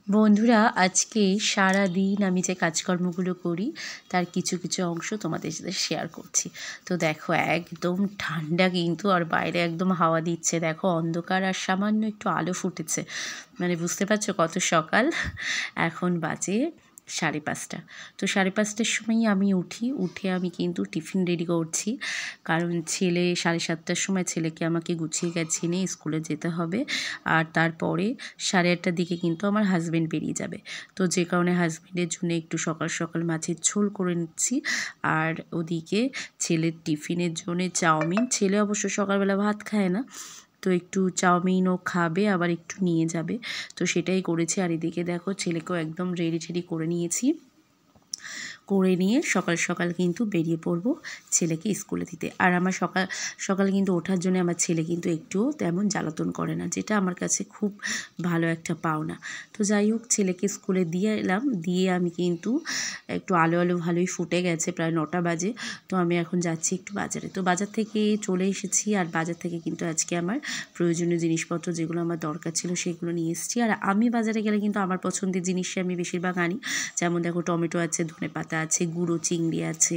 বন্ধুরা, আজকে সারাদিন আমি যে কাজকর্মগুলো করি তার কিছু কিছু অংশ তোমাদের সাথে শেয়ার করছি। তো দেখো, একদম ঠান্ডা কিন্তু, আর বাইরে একদম হাওয়া দিচ্ছে। দেখো, অন্ধকার আর সামান্য একটু আলো ফুটেছে, মানে বুঝতে পারছো কত সকাল। এখন বাজে 5:30। তো 5:30টার সময়ই আমি উঠে আমি কিন্তু টিফিন রেডি করছি, কারণ ছেলে 7:30টার সময় ছেলেকে আমাকে গুছিয়ে গেছে নিয়ে স্কুলে যেতে হবে। আর তারপরে 8:30টার দিকে কিন্তু আমার হাজব্যান্ড বেরিয়ে যাবে। তো যে কারণে হাজব্যান্ডের জন্য একটু সকাল সকাল মাছের ঝোল করে নিচ্ছি। আর ওদিকে ছেলের টিফিনের জন্য চাউমিন, ছেলে অবশ্য সকালবেলা ভাত খায় না, তো একটু চাউমিনও খাবে, আবার একটু নিয়ে যাবে, তো সেটাই করেছি। আর এদিকে দেখো, ছেলেকেও একদম রেডি টেডি করে নিয়েছি, করে নিয়ে সকাল সকাল কিন্তু বেরিয়ে পড়ব ছেলেকে স্কুলে দিতে। আর আমার সকাল সকাল কিন্তু ওঠার জন্য আমার ছেলে কিন্তু একটুও তেমন জ্বালাতন করে না, যেটা আমার কাছে খুব ভালো একটা পাওনা। তো যাই হোক, ছেলেকে স্কুলে দিয়ে এলাম, দিয়ে আমি কিন্তু একটু আলো আলো ভালোই ফুটে গেছে, প্রায় 9টা বাজে। তো আমি এখন যাচ্ছি একটু বাজারে। তো বাজার থেকে চলে এসেছি, আর বাজার থেকে কিন্তু আজকে আমার প্রয়োজনীয় জিনিসপত্র যেগুলো আমার দরকার ছিল সেগুলো নিয়ে এসেছি। আর আমি বাজারে গেলে কিন্তু আমার পছন্দের জিনিসই আমি বেশিরভাগ আনি। যেমন দেখো, টমেটো আছে, ধনেপাতা আছে, গুঁড়ো চিংড়ি আছে।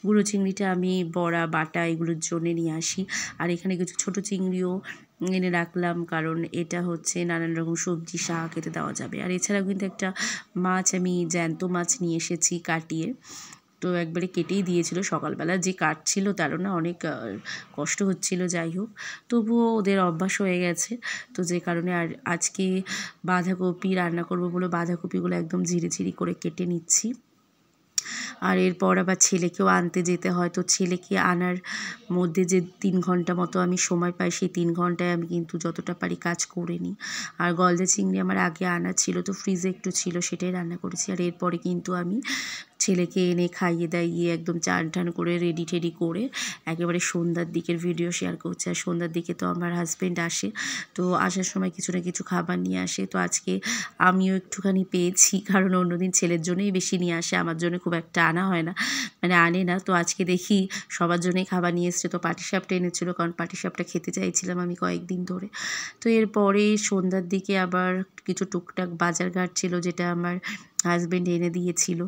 গুঁড়ো চিংড়িটা আমি বড়া বাটা এগুলোর জন্যে নিয়ে আসি। আর এখানে কিছু ছোটো চিংড়িও এনে রাখলাম, কারণ এটা হচ্ছে নানান রকম সবজি শাক এতে দেওয়া যাবে। আর এছাড়াও কিন্তু একটা মাছ, আমি জ্যান্ত মাছ নিয়ে এসেছি কাটিয়ে। তো একবারে কেটেই দিয়েছিল সকালবেলা, যে কাটছিল তারও না অনেক কষ্ট হচ্ছিল। যাই হোক, তবুও ওদের অভ্যাস হয়ে গেছে। তো যে কারণে আর আজকে বাঁধাকপি রান্না করবো বলে বাঁধাকপিগুলো একদম ঝিরিঝিরি করে কেটে নিচ্ছি। আর এরপর আবার ছেলেকেও আনতে যেতে হয়, তো ছেলেকে আনার মধ্যে যে 3 ঘন্টা মতো আমি সময় পাই, সেই 3 ঘন্টায় আমি কিন্তু যতটা পারি কাজ করে নিই। আর গলদা চিংড়ি আমার আগে আনা ছিল, তো ফ্রিজে একটু ছিল, সেটাই রান্না করেছি। আর এরপরে কিন্তু আমি ছেলেকে এনে খাইয়ে দাইয়ে একদম চান টান করে রেডি টেডি করে একেবারে সন্ধ্যার দিকের ভিডিও শেয়ার করছি। আর সন্ধ্যার দিকে তো আমার হাজব্যান্ড আসে, তো আসার সময় কিছু না কিছু খাবার নিয়ে আসে। তো আজকে আমিও একটুখানি পেয়েছি, কারণ অন্যদিন ছেলের জন্যই বেশি নিয়ে আসে, আমার জন্য খুব একটা আনা হয় না, মানে আনে না। তো আজকে দেখি সবার জন্যই খাবার নিয়ে এসছে, তো পাটিসাপটা এনেছিলো, কারণ পাটিসাপটা খেতে চাইছিলাম আমি কয়েকদিন ধরে। তো এরপরে সন্ধ্যার দিকে আবার কিছু টুকটাক বাজারঘাট ছিল, যেটা আমার হাজব্যান্ড এনে দিয়েছিল।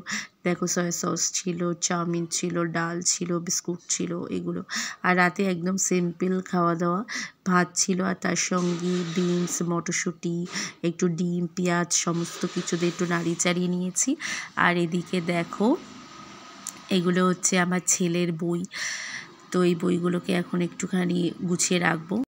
দেখো, সয়া সস ছিল, চাউমিন ছিল, ডাল ছিল, বিস্কুট ছিল, এগুলো। আর রাতে একদম সিম্পল খাওয়া দাওয়া, ভাত ছিল, আর তার সঙ্গে বিনস, মটরশুঁটি, একটু ডিম, পেঁয়াজ সমস্ত কিছু দিয়ে একটু নাড়ি চাড়িয়ে নিয়েছি। আর এদিকে দেখো, এগুলো হচ্ছে আমার ছেলের বই, তো এই বইগুলোকে এখন একটুখানি গুছিয়ে রাখবো।